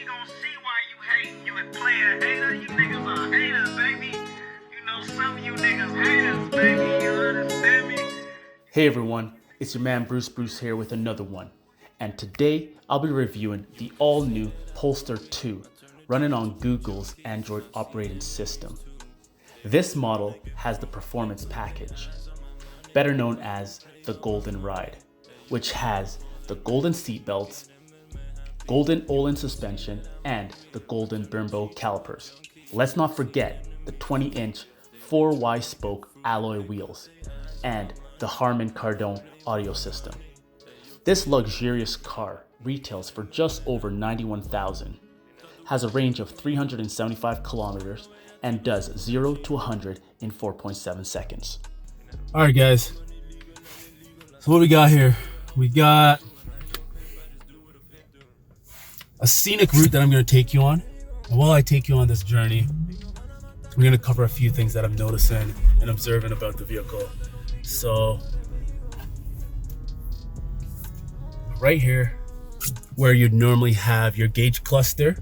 gon' see why you hate. You a player hater, you niggas are haters, baby. You know some of you niggas haters, baby, you understand me? Hey everyone, it's your man Bruce here with another one. And today I'll be reviewing the all-new Polestar 2 running on Google's Android operating system. This model has the performance package, better known as the Golden Ride, which has the golden seatbelts, golden Olin suspension, and the golden Brembo calipers. Let's not forget the 20-inch 4Y spoke alloy wheels and the Harman Kardon audio system. This luxurious car retails for just over $91,000, has a range of 375 kilometers, and does 0 to 100 in 4.7 seconds. All right, guys. So what we got here? We got a scenic route that I'm going to take you on. And while I take you on this journey, we're going to cover a few things that I'm noticing and observing about the vehicle. So right here, where you'd normally have your gauge cluster,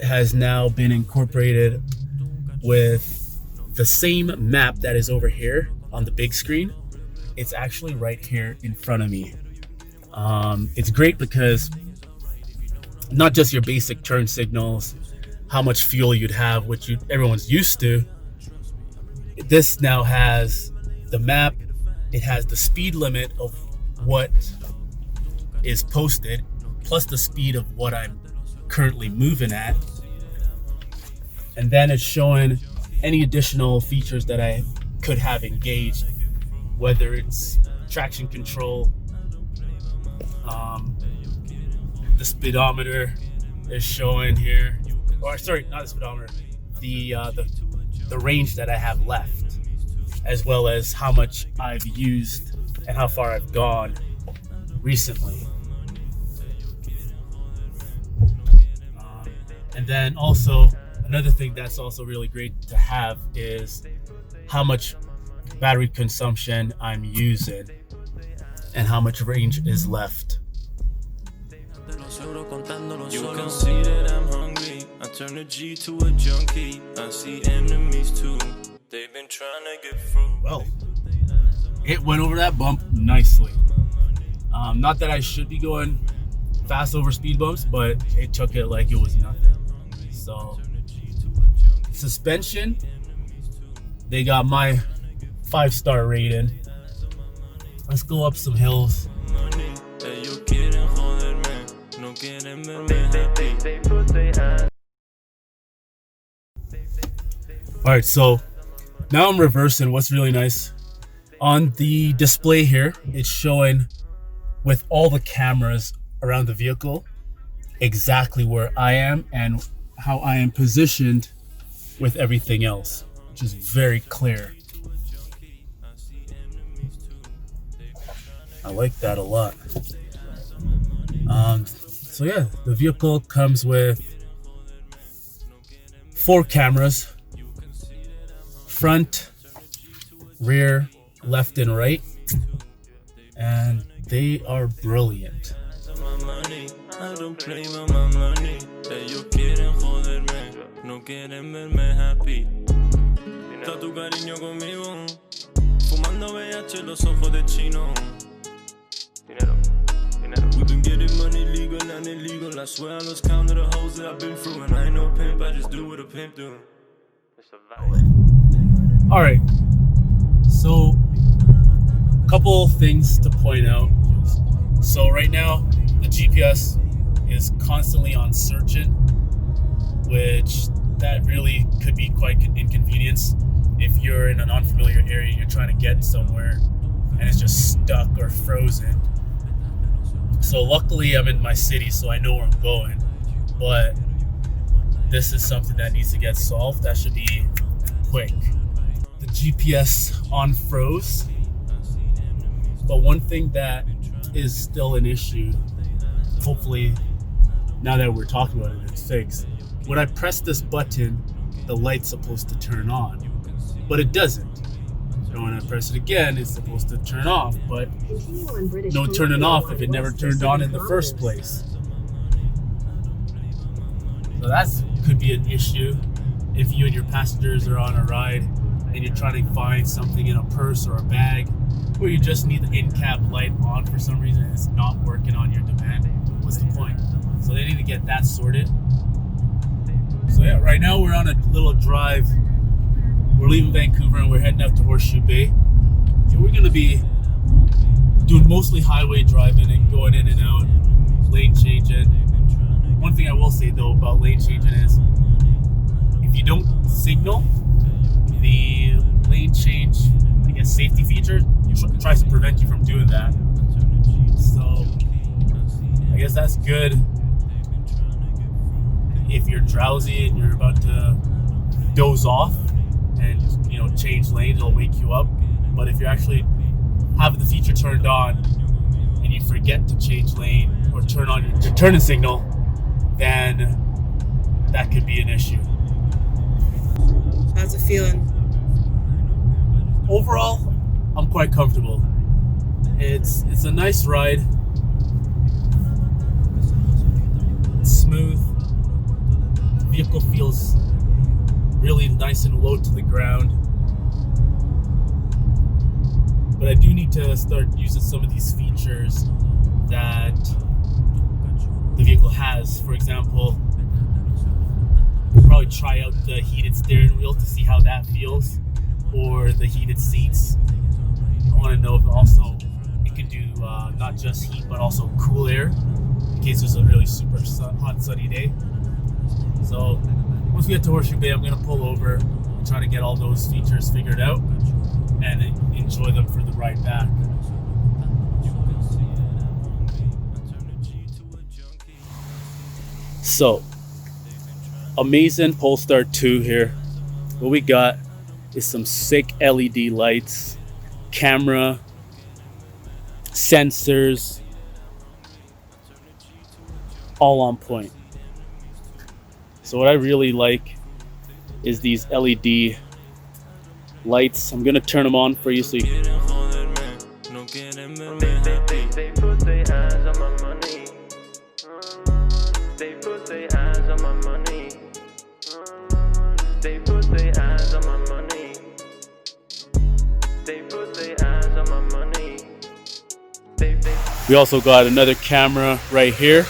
has now been incorporated with the same map that is over here on the big screen. It's actually right here in front of me. It's great because not just your basic turn signals, how much fuel you'd have, which everyone's used to. This now has the map. It has the speed limit of what is posted, plus the speed of what I'm currently moving at. And then it's showing any additional features that I could have engaged, whether it's traction control, the speedometer is showing here, or sorry, not the speedometer, the range that I have left, as well as how much I've used and how far I've gone recently. And then also another thing that's also really great to have is how much battery consumption I'm using and how much range is left. You can see that I'm hungry. I turn a G to a junkie. I see enemies too. They've been trying to get through. Well, it went over that bump nicely. Not that I should be going fast over speed bumps, but it took it like it was nothing. So, suspension, they got my 5-star rating. Let's go up some hills. Alright, so now I'm reversing. What's really nice, on the display here, it's showing with all the cameras around the vehicle exactly where I am and how I am positioned with everything else, which is very clear. I like that a lot. So yeah, the vehicle comes with 4 cameras, front, rear, left and right, and they are brilliant. I don't play with my money. Ellos quieren joderme, no quieren verme happy. Está tu cariño conmigo, fumando VH los ojos de chino. Dinero, dinero. We've been getting money legal and illegal. I swear I lost count of the hoes that I've been through, and I ain't no pimp, I just do what a pimp do. All right, so a couple things to point out. So right now, the GPS is constantly on searching, which that really could be quite inconvenience if you're in an unfamiliar area, you're trying to get somewhere and it's just stuck or frozen. So luckily I'm in my city, so I know where I'm going, but this is something that needs to get solved. That should be quick. The GPS on froze, but one thing that is still an issue, hopefully now that we're talking about it, it's fixed. When I press this button, the light's supposed to turn on, but it doesn't. And when I press it again, it's supposed to turn off, but no turning off if it never turned on in the first place. So that could be an issue if you and your passengers are on a ride and you're trying to find something in a purse or a bag, or you just need the in-cab light on for some reason and it's not working on your demand. What's the point? So they need to get that sorted. So yeah, right now we're on a little drive. We're leaving Vancouver and we're heading out to Horseshoe Bay. So we're gonna be doing mostly highway driving and going in and out, lane changing. One thing I will say though about lane changing is if you don't signal, the lane change, I guess, safety feature tries to prevent you from doing that. So I guess that's good if you're drowsy and you're about to doze off and, you know, change lanes, it'll wake you up. But if you're actually having the feature turned on and you forget to change lane or turn on your turning signal, then that could be an issue. How's it feeling? Overall, I'm quite comfortable. It's a nice ride. It's smooth. The vehicle feels really nice and low to the ground. But I do need to start using some of these features that the vehicle has. For example, probably try out the heated steering wheel to see how that feels, or the heated seats. I want to know if also it can do not just heat but also cool air in case there's a really super hot sunny day. So once we get to Horseshoe Bay, I'm going to pull over and try to get all those features figured out and enjoy them for the ride back. So, amazing Polestar 2 here. What we got is some sick LED lights, camera, sensors, all on point. So what I really like is these LED lights. I'm gonna turn them on for you so you can. They put their eyes on my money. They put their eyes on my money. They put their eyes on my money. They put their eyes on my money. We also got another camera right here.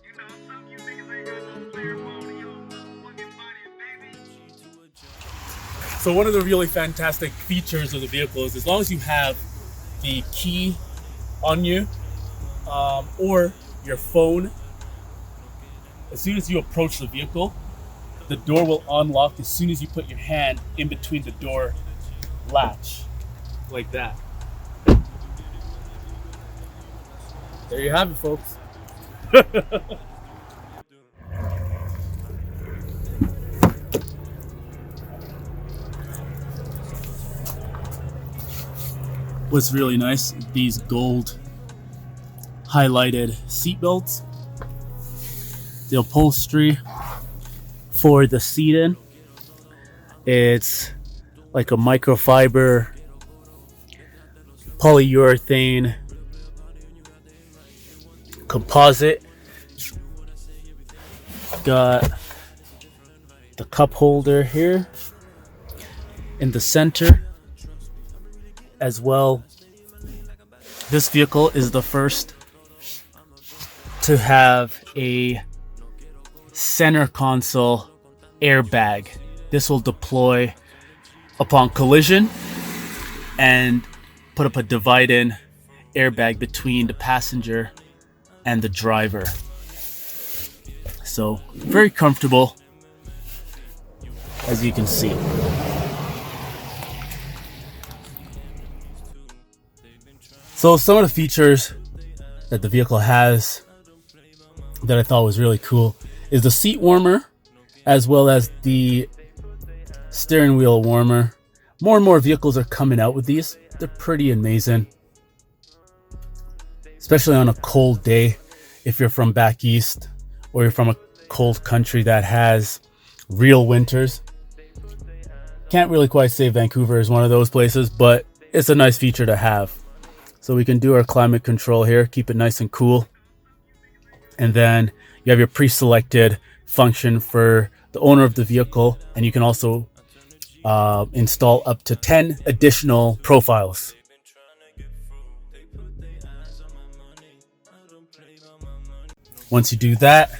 You know, some you niggas ain't got no player phone in your fucking body, baby. So one of the really fantastic features of the vehicle is as long as you have the key on you or your phone, as soon as you approach the vehicle, the door will unlock as soon as you put your hand in between the door latch, like that. There you have it, folks. What's really nice, these gold highlighted seat belts. The upholstery for the seating, it's like a microfiber polyurethane composite. Got the cup holder here in the center as well. This vehicle is the first to have a center console airbag. This will deploy upon collision and put up a divide-in airbag between the passenger and the driver. So very comfortable, as you can see. So some of the features that the vehicle has that I thought was really cool is the seat warmer, as well as the steering wheel warmer. More and more vehicles are coming out with these. They're pretty amazing, especially on a cold day. If you're from back east or you're from a cold country that has real winters. Can't really quite say Vancouver is one of those places, but it's a nice feature to have. So we can do our climate control here, keep it nice and cool. And then you have your pre-selected function for the owner of the vehicle, and you can also install up to 10 additional profiles. Once you do that,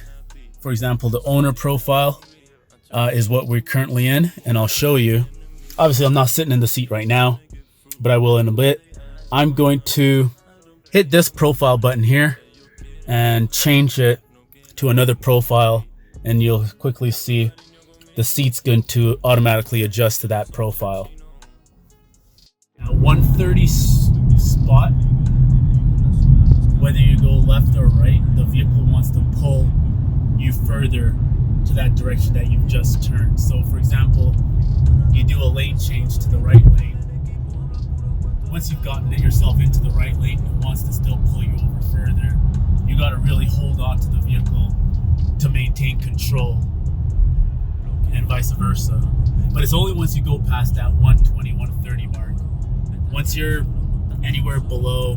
for example, the owner profile is what we're currently in, and I'll show you. Obviously, I'm not sitting in the seat right now, but I will in a bit. I'm going to hit this profile button here and change it to another profile, and you'll quickly see the seat's going to automatically adjust to that profile. At 130 spot, whether you go left or right, the vehicle wants to pull you further to that direction that you've just turned. So for example, you do a lane change to the right lane. Once you've gotten yourself into the right lane, it wants to still pull you over further. You got to really hold on to the vehicle to maintain control, and vice versa. But it's only once you go past that 120, 130 mark. Once you're anywhere below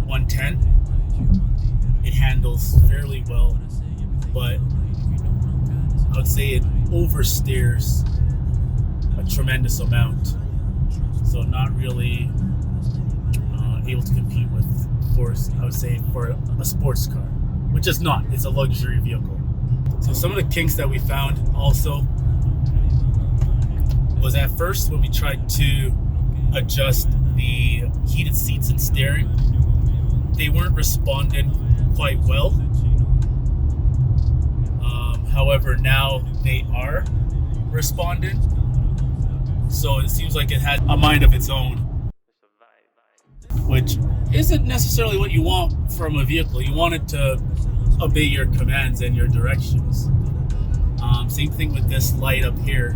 110, it handles fairly well, but I would say it oversteers a tremendous amount. So not really able to compete with, I would say, for a sports car, which is not. It's a luxury vehicle. So some of the kinks that we found also was at first when we tried to adjust the heated seats and steering, they weren't responding quite well. However, now they are responding. So it seems like it had a mind of its own, which isn't necessarily what you want from a vehicle. You want it to obey your commands and your directions. Same thing with this light up here.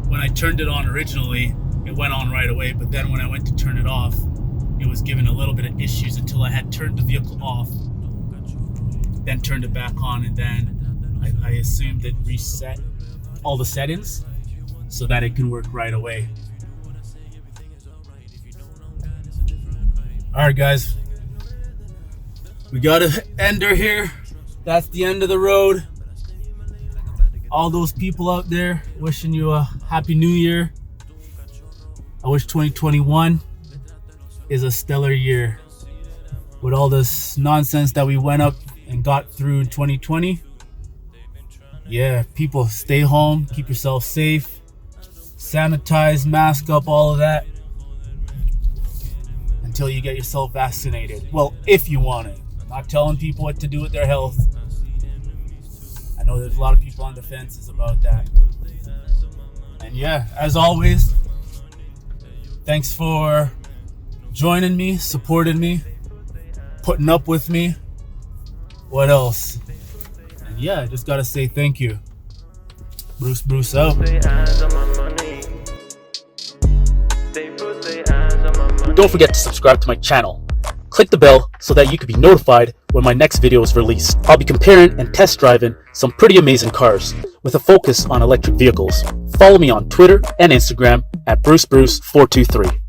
When I turned it on originally, it went on right away, but then when I went to turn it off, it was giving a little bit of issues until I had turned the vehicle off, then turned it back on, and then I assumed it reset all the settings so that it can work right away. Alright guys, we got an ender here. That's the end of the road. All those people out there, wishing you a happy new year. I wish 2021 is a stellar year. With all this nonsense that we went up and got through in 2020. Yeah, people stay home, keep yourself safe, sanitize, mask up, all of that, until you get yourself vaccinated. Well, if you want it. I'm not telling people what to do with their health. I know there's a lot of people on the fences about that. And yeah, as always, thanks for joining me, supporting me, putting up with me. What else? And yeah, I just gotta say thank you. Bruce out. Don't forget to subscribe to my channel. Click the bell so that you can be notified when my next video is released. I'll be comparing and test driving some pretty amazing cars with a focus on electric vehicles. Follow me on Twitter and Instagram at BruceBruce423.